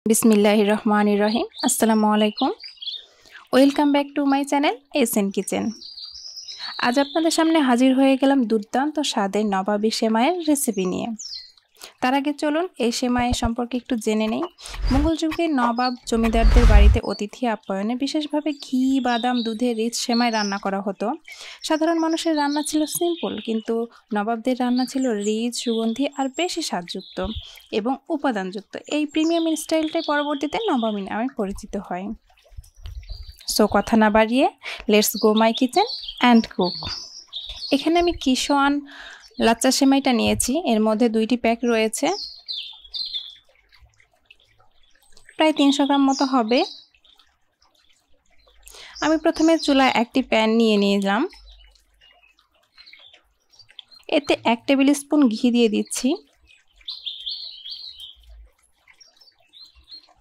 বিসমিল্লাহির রহমানির রহিম। আসসালামু আলাইকুম। Welcome back to my channel SN kitchen. আজ আপনাদের সামনে হাজির হয়ে গেলাম দুর্দান্ত স্বাদের নবাবী সেমাইয়ের রেসিপি নিয়ে। তার আগে চলুন এই সেমাই সম্পর্কে একটু জেনে নেই। মুঘল যুগে নবাব জমিদারদের বাড়িতে অতিথি আপ্যায়নে বিশেষভাবে ঘি, বাদাম, দুধের রিচ সেমাই রান্না করা হতো। সাধারণ মানুষের রান্না ছিল সিম্পল, কিন্তু নবাবদের রান্না ছিল রিচ, সুগন্ধি আর বেশি স্বাদযুক্ত এবং উপাদানযুক্ত। এই প্রিমিয়াম স্টাইলটাই পরবর্তীতে নবাবী নামে পরিচিত হয়। সো কথা না বাড়িয়ে let's go my kitchen and cook. এখানে আমি কিশোয়ান লাচ্চা সেমাইটা নিয়েছি। এর মধ্যে 2টি প্যাক রয়েছে, প্রায় 300 গ্রাম মতো হবে। আমি প্রথমে চুলায় একটি প্যান নিয়ে নিলাম। এতে 1 টেবিল স্পুন ঘি দিয়ে দিচ্ছি।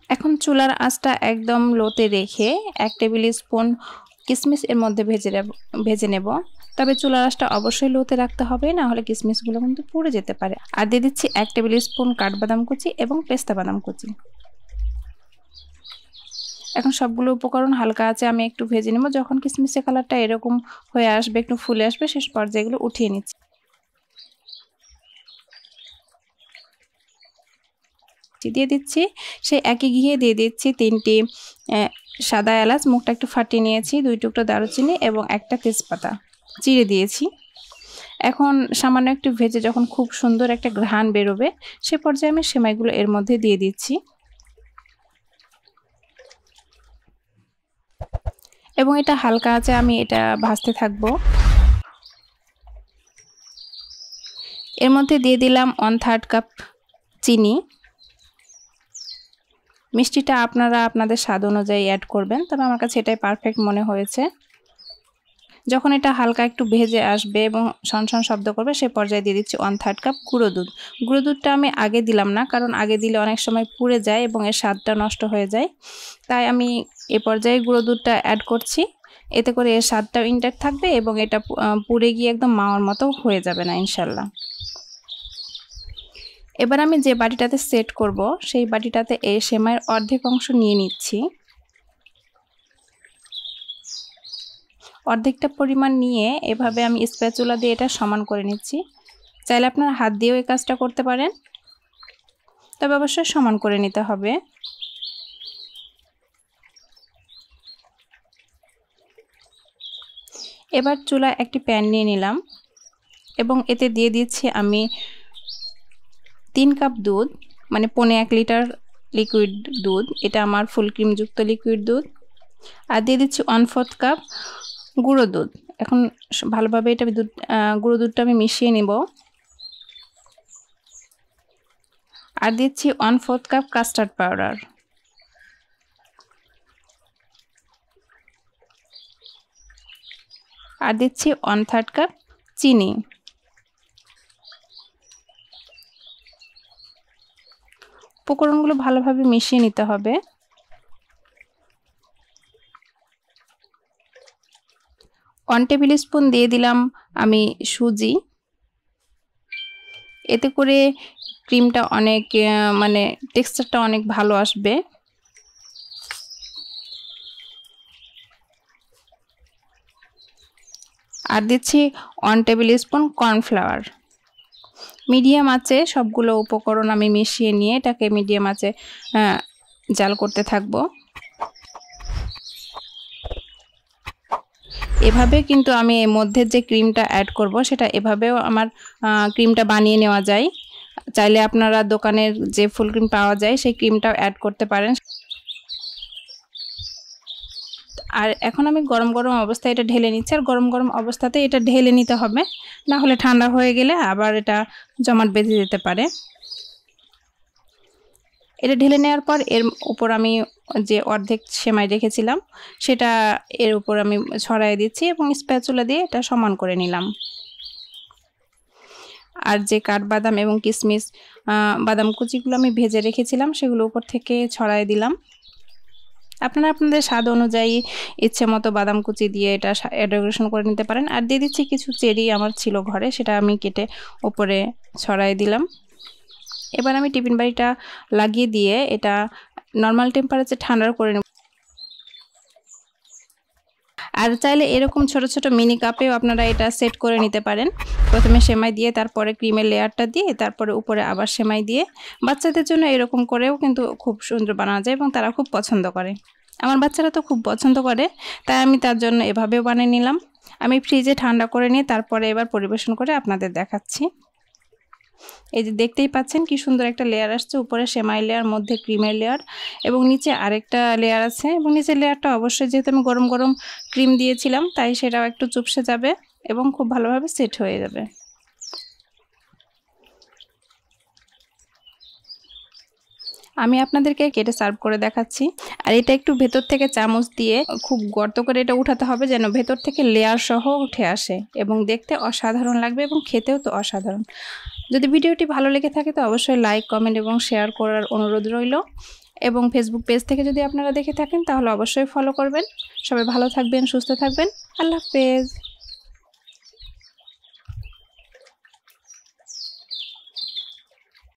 এখন চুলার আঁচটা একদম লোতে রেখে 1 টেবিল স্পুন কিশমিশ এর মধ্যে ভেজে নেব। তবে চুলার আঁচটা অবশ্যই লোতে রাখতে হবে, না হলে কিশমিশগুলো কিন্তু পুড়ে যেতে পারে। আর দিয়ে দিচ্ছি 1 টেবিল স্পুন কাঠবাদাম কুচি এবং পেস্তা বাদাম কুচি। এখন সবগুলো উপকরণ হালকা আঁচে আমি একটু ভেজে নেব। যখন কিশমিশের কালারটা এরকম হয়ে আসবে, একটু ফুলে আসবে, শেষ পর্যায়ে এগুলো উঠিয়ে নিচ্ছি। দিয়ে দিচ্ছি সেই একই ঘিয়ে দিয়ে দিচ্ছি 3টি সাদা এলাচ, মুখটা একটু ফাটিয়ে নিয়েছি, 2 টুকরো দারুচিনি এবং একটা তেজপাতা চিড়ে দিয়েছি। এখন সামান্য একটু ভেজে যখন খুব সুন্দর একটা ঘ্রাণ বেরোবে, সে পর্যায়ে আমি সেমাইগুলো এর মধ্যে দিয়ে দিচ্ছি এবং এটা হালকা আঁচে আমি এটা ভাজতে থাকব। এর মধ্যে দিয়ে দিলাম 1/3 কাপ চিনি। মিষ্টিটা আপনারা আপনাদের স্বাদ অনুযায়ী অ্যাড করবেন, তবে আমার কাছে এটাই পারফেক্ট মনে হয়েছে। যখন এটা হালকা একটু ভেজে আসবে এবং সনসন শব্দ করবে, সে পর্যায়ে দিয়ে দিচ্ছি 1/3 কাপ গুঁড়ো দুধ। গুঁড়ো দুধটা আমি আগে দিলাম না, কারণ আগে দিলে অনেক সময় পুড়ে যায় এবং এর স্বাদটা নষ্ট হয়ে যায়। তাই আমি এ পর্যায়ে গুঁড়ো দুধটা অ্যাড করছি। এতে করে এর স্বাদটাও ইনট্যাক্ট থাকবে এবং এটা পুড়ে গিয়ে একদম মাওয়ার মতো হয়ে যাবে না ইনশাল্লাহ। এবার আমি যে বাটিটাতে সেট করব, সেই বাটিটাতে এই সেমাইয়ের অর্ধেক অংশ নিয়ে নিচ্ছি। অর্ধেকটা পরিমাণ নিয়ে এভাবে আমি স্প্যাচুলা দিয়ে এটা সমান করে নিচ্ছি। চাইলে আপনারা হাত দিয়েও এই কাজটা করতে পারেন, তবে অবশ্যই সমান করে নিতে হবে। এবার চুলায় একটি প্যান নিয়ে নিলাম এবং এতে দিয়ে দিচ্ছি আমি 3 কাপ দুধ, মানে 1.25 লিটার লিকুইড দুধ। এটা আমার ফুল ক্রিমযুক্ত লিকুইড দুধ। আর দিয়ে দিচ্ছি 1/4 কাপ গুঁড়ো দুধ। এখন ভালোভাবে এটা গুঁড়ো দুধটা আমি মিশিয়ে নেব। আর দিচ্ছি 1/4 কাপ কাস্টার্ড পাউডার। আর দিচ্ছি 1/3 কাপ চিনি। উপকরণগুলো ভালোভাবে মিশিয়ে নিতে হবে। 1 টেবিল স্পুন দিয়ে দিলাম আমি সুজি। এতে করে ক্রিমটা অনেক মানে টেক্সচারটা অনেক ভালো আসবে। আর দিচ্ছি 1 টেবিল স্পুন কর্নফ্লাওয়ার। মিডিয়াম আঁচে সবগুলো উপকরণ আমি মিশিয়ে নিয়ে এটাকে মিডিয়াম আঁচে জাল করতে থাকব। এভাবে কিন্তু আমি এর মধ্যে যে ক্রিমটা অ্যাড করব, সেটা এভাবেও আমার ক্রিমটা বানিয়ে নেওয়া যায়। চাইলে আপনারা দোকানের যে ফুল ক্রিম পাওয়া যায় সেই ক্রিমটাও অ্যাড করতে পারেন। আর এখন আমি গরম গরম অবস্থায় এটা ঢেলে নিচ্ছি। আর গরম গরম অবস্থাতে এটা ঢেলে নিতে হবে, না হলে ঠান্ডা হয়ে গেলে আবার এটা জমাট বেঁধে যেতে পারে। এটা ঢেলে নেওয়ার পর এর উপর আমি যে অর্ধেক সেমাই রেখেছিলাম সেটা এর উপর আমি ছড়াই দিচ্ছি এবং স্প্যাচুলা দিয়ে এটা সমান করে নিলাম। আর যে কাঠবাদাম এবং কিশমিশ বাদাম কুচিগুলো আমি ভেজে রেখেছিলাম সেগুলো উপর থেকে ছড়াই দিলাম। আপনারা আপনাদের স্বাদ অনুযায়ী ইচ্ছে মতো বাদাম কুচি দিয়ে এটা ডেকোরেশন করে নিতে পারেন। আর দিয়ে দিচ্ছি কিছু চেরি আমার ছিল ঘরে, সেটা আমি কেটে উপরে ছড়াই দিলাম। এবার আমি টিফিন বাড়িটা লাগিয়ে দিয়ে এটা নর্মাল টেম্পারেচার ঠান্ডা করে নেব। আর চাইলে এরকম ছোট ছোট মিনি কাপেও আপনারা এটা সেট করে নিতে পারেন। প্রথমে সেমাই দিয়ে তারপরে ক্রিমের লেয়ারটা দিয়ে তারপরে উপরে আবার সেমাই দিয়ে বাচ্চাদের জন্য এরকম করেও কিন্তু খুব সুন্দর বানানো যায় এবং তারা খুব পছন্দ করে। আমার বাচ্চারা তো খুব পছন্দ করে, তাই আমি তার জন্য এভাবেও বানিয়ে নিলাম। আমি ফ্রিজে ঠান্ডা করে নিয়ে তারপরে এবার পরিবেশন করে আপনাদের দেখাচ্ছি। এই যে দেখতেই পাচ্ছেন কি সুন্দর একটা লেয়ার আসছে, উপরে সেমাই লেয়ার, মধ্যে ক্রিমের লেয়ার এবং নিচে আরেকটা লেয়ার আছে। এবং নিচের লেয়ারটা অবশ্যই যেহেতু আমি গরম গরম ক্রিম দিয়েছিলাম তাই সেটাও একটু চুপসে যাবে এবং খুব ভালোভাবে সেট হয়ে যাবে। আমি আপনাদেরকে কেটে সার্ভ করে দেখাচ্ছি। আর এটা একটু ভেতর থেকে চামচ দিয়ে খুব গর্ত করে এটা উঠাতে হবে যেন ভেতর থেকে লেয়ার সহ উঠে আসে এবং দেখতে অসাধারণ লাগবে এবং খেতেও তো অসাধারণ। যদি ভিডিওটি ভালো লেগে থাকে তো অবশ্যই লাইক, কমেন্ট এবং শেয়ার করার অনুরোধ রইল। এবং ফেসবুক পেজ থেকে যদি আপনারা দেখে থাকেন তাহলে অবশ্যই ফলো করবেন। সবাই ভালো থাকবেন, সুস্থ থাকবেন। আল্লাহ হাফেজ।